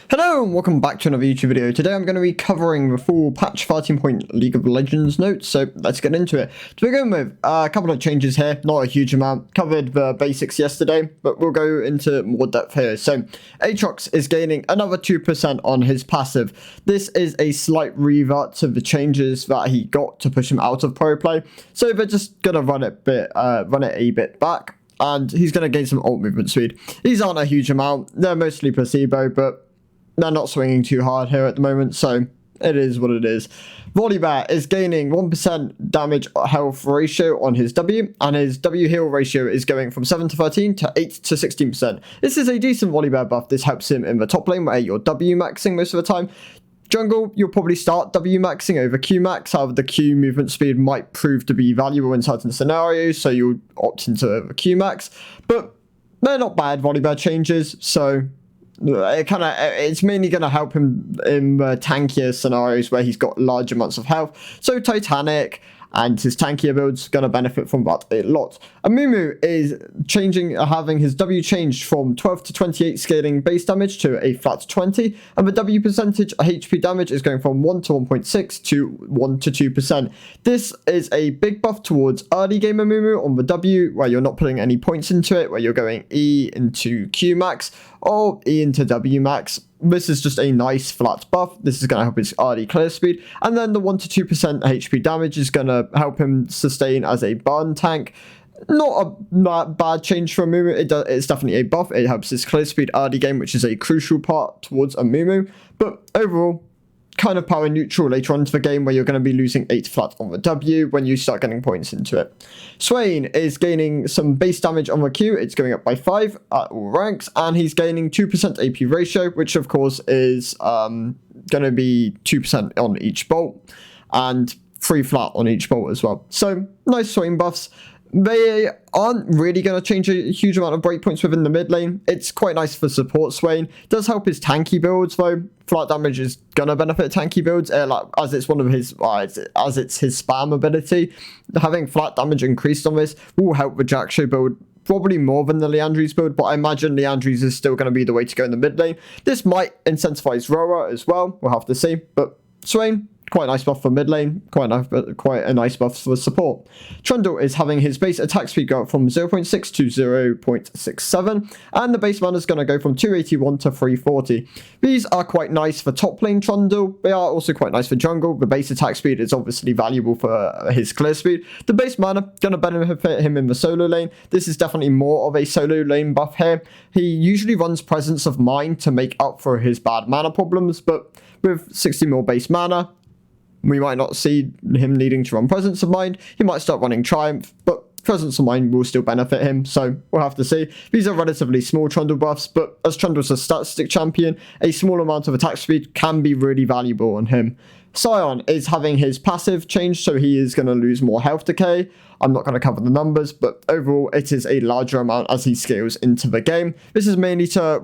Hello and welcome back to another YouTube video. Today I'm going to be covering the full patch 13 League of Legends notes, so let's get into it. To begin with, a couple of changes here, not a huge amount. Covered the basics yesterday, but we'll go into more depth here. So, Aatrox is gaining another 2% on his passive. This is a slight revert to the changes that he got to push him out of pro play, so they're just going to run it a bit back, and he's going to gain some ult movement speed. These aren't a huge amount, they're mostly placebo, but they're not swinging too hard here at the moment, so it is what it is. Volibear is gaining 1% damage health ratio on his W, and his W heal ratio is going from 7 to 13 to 8 to 16%. This is a decent Volibear buff. This helps him in the top lane where you're W maxing most of the time. Jungle, you'll probably start W maxing over Q max, however the Q movement speed might prove to be valuable in certain scenarios, so you'll opt into the Q max. But they're not bad Volibear changes, so it's mainly going to help him in tankier scenarios where he's got large amounts of health. So Titanic and his tankier build's going to benefit from that a lot. Amumu is having his W changed from 12 to 28 scaling base damage to a flat 20, and the W percentage HP damage is going from 1 to 1.6 to 1 to 2%. This is a big buff towards early game Amumu on the W, where you're not putting any points into it, where you're going E into Q max or E into W max. This is just a nice flat buff. This is going to help his early clear speed, and then the 1 to 2% HP damage is going to help him sustain as a burn tank. Not a bad change for Amumu. It's definitely a buff. It helps his clear speed early game, which is a crucial part towards Amumu. But overall, kind of power neutral later on into the game, where you're going to be losing 8 flat on the W when you start getting points into it. Swain is gaining some base damage on the Q. It's going up by 5 at all ranks, and he's gaining 2% AP ratio, which of course is going to be 2% on each bolt and 3 flat on each bolt as well. So nice Swain buffs. They aren't really going to change a huge amount of breakpoints within the mid lane. It's quite nice for support Swain. Does help his tanky builds though. Flat damage is going to benefit tanky builds, as it's one of his, as it's his spam ability. Having flat damage increased on this will help the Jaxo build probably more than the Liandry's build, but I imagine Liandry's is still going to be the way to go in the mid lane. This might incentivize Roa as well. We'll have to see, but Swain, quite a nice buff for mid lane, quite a nice buff for support. Trundle is having his base attack speed go up from 0.6 to 0.67, and the base mana is going to go from 281 to 340. These are quite nice for top lane Trundle. They are also quite nice for jungle. The base attack speed is obviously valuable for his clear speed. The base mana going to benefit him in the solo lane. This is definitely more of a solo lane buff here. He usually runs Presence of Mind to make up for his bad mana problems, but with 60 more base mana, we might not see him needing to run Presence of Mind. He might start running Triumph, but Presence of Mind will still benefit him, so we'll have to see. These are relatively small Trundle buffs, but as Trundle's a statistic champion, a small amount of attack speed can be really valuable on him. Sion is having his passive changed, so he is going to lose more health decay. I'm not going to cover the numbers, but overall it is a larger amount as he scales into the game. This is mainly to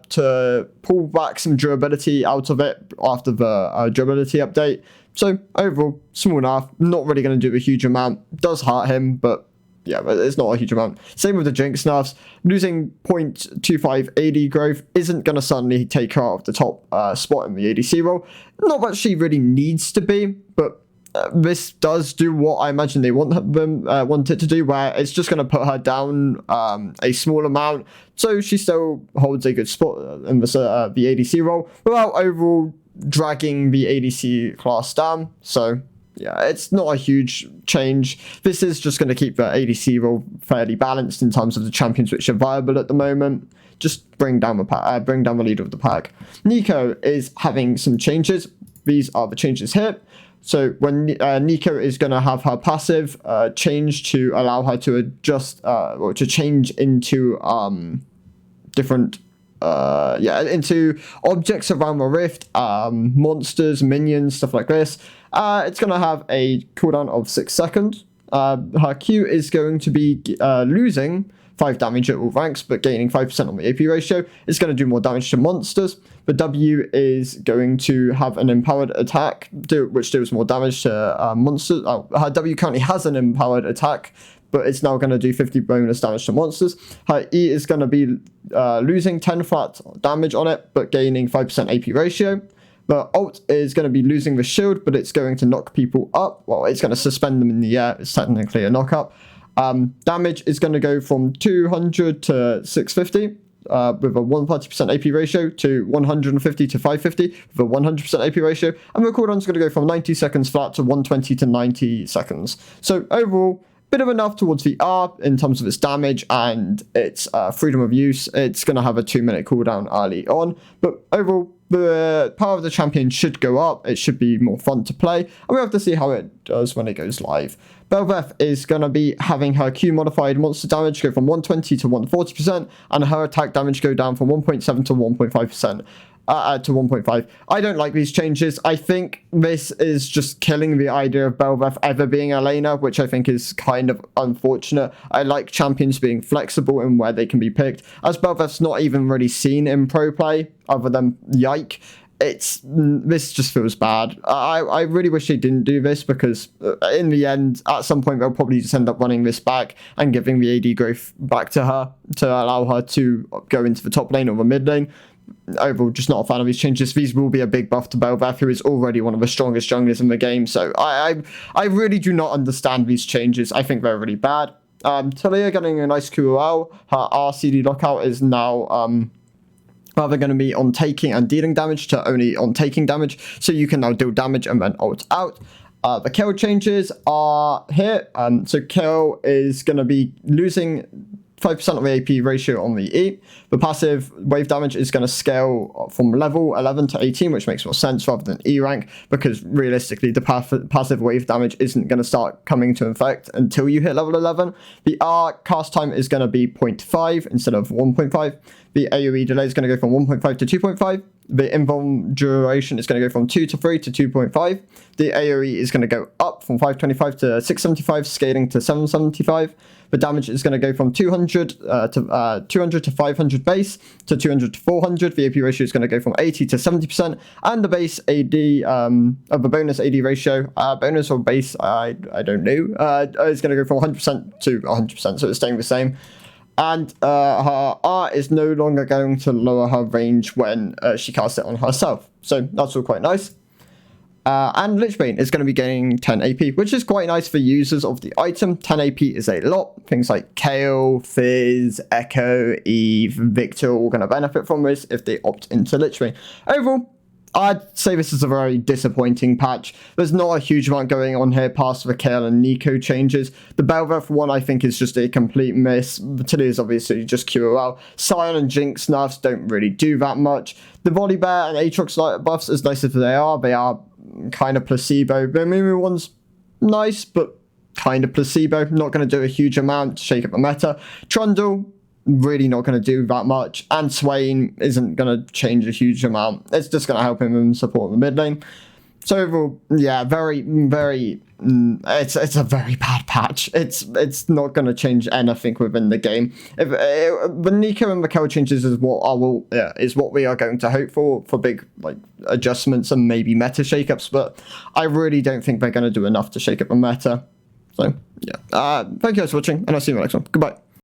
to pull back some durability out of it after the durability update. So overall, small enough, not really going to do a huge amount. Does hurt him, but yeah, it's not a huge amount. Same with the Jinx nerfs. Losing 0.25 AD growth isn't going to suddenly take her off the top spot in the ADC role. Not that she really needs to be, but this does do what I imagine they want it to do, where it's just going to put her down a small amount, so she still holds a good spot in the ADC role without overall dragging the ADC class down. So yeah, it's not a huge change. This is just going to keep the ADC role fairly balanced in terms of the champions which are viable at the moment. Just bring down the leader of the pack. Neeko is having some changes. These are the changes here. So when Neeko is going to have her passive change to allow her to adjust or to change into different into objects around the rift, monsters, minions, stuff like this. It's going to have a cooldown of 6 seconds. Her Q is going to be losing 5 damage at all ranks, but gaining 5% on the AP ratio. It's going to do more damage to monsters. The W is going to have an empowered attack, which deals more damage to monsters. Her W currently has an empowered attack, but it's now going to do 50 bonus damage to monsters. Her E is going to be losing 10 flat damage on it, but gaining 5% AP ratio. The ult is going to be losing the shield, but it's going to knock people up. Well, it's going to suspend them in the air. It's technically a knock up. Damage is going to go from 200 to 650 with a 130% AP ratio to 150 to 550 with a 100% AP ratio. And the cooldown is going to go from 90 seconds flat to 120 to 90 seconds. So overall, bit of a nerf towards the R in terms of its damage and its freedom of use. It's going to have a 2-minute cooldown early on. But overall, the power of the champion should go up. It should be more fun to play. And we have to see how it does when it goes live. Belveth is going to be having her Q modified monster damage go from 120 to 140%, and her attack damage go down from 1.7 to 1.5%. To 1.5. I don't like these changes. I think this is just killing the idea of Belveth ever being a laner, which I think is kind of unfortunate. I like champions being flexible in where they can be picked. As Belveth's not even really seen in pro play, other than Yike, this just feels bad. I really wish they didn't do this, because in the end, at some point, they'll probably just end up running this back and giving the AD growth back to her to allow her to go into the top lane or the mid lane. Overall, just not a fan of these changes. These will be a big buff to Belveth, who is already one of the strongest junglers in the game. So I really do not understand these changes. I think they're really bad. Talia getting a nice QOL. Her RCD lockout is now rather going to be on taking and dealing damage to only on taking damage. So you can now deal damage and then ult out. The Kayle changes are here. So Kayle is going to be losing 5% of the AP ratio on the E. The passive wave damage is going to scale from level 11 to 18, which makes more sense rather than E rank, because realistically the passive wave damage isn't going to start coming to effect until you hit level 11. The R cast time is going to be 0.5 instead of 1.5. The AoE delay is going to go from 1.5 to 2.5. The invuln duration is going to go from 2 to 3 to 2.5. The AoE is going to go up from 525 to 675, scaling to 775. The damage is going to go from 200 to 500 base to 200 to 400. The AP ratio is going to go from 80 to 70%. And the base AD, of the bonus AD ratio, bonus or base, I don't know, is going to go from 100% to 100%, so it's staying the same. And her R is no longer going to lower her range when she casts it on herself. So that's all quite nice. And Lichbane is going to be getting 10 AP, which is quite nice for users of the item. 10 AP is a lot. Things like Kayle, Fizz, Echo, Eve, Victor are all going to benefit from this if they opt into Lichbane. Overall, I'd say this is a very disappointing patch. There's not a huge amount going on here past the Kayle and Neeko changes. The Belveth one, I think, is just a complete miss. Tilly is obviously just QOL. Sion and Jinx nerfs don't really do that much. The Volibear and Aatrox buffs, as nice as they are kind of placebo. The Mumu one's nice, but kind of placebo. Not going to do a huge amount to shake up the meta. Trundle, really not going to do that much, and Swain isn't going to change a huge amount. It's just going to help him and support the mid lane. So overall, yeah, it's a very bad patch. It's not going to change anything within the game. If the Neeko and the Kayle changes is what we are going to hope for big adjustments and maybe meta shakeups, but I really don't think they're going to do enough to shake up the meta. So yeah, thank you guys for watching, and I'll see you in the next one. Goodbye.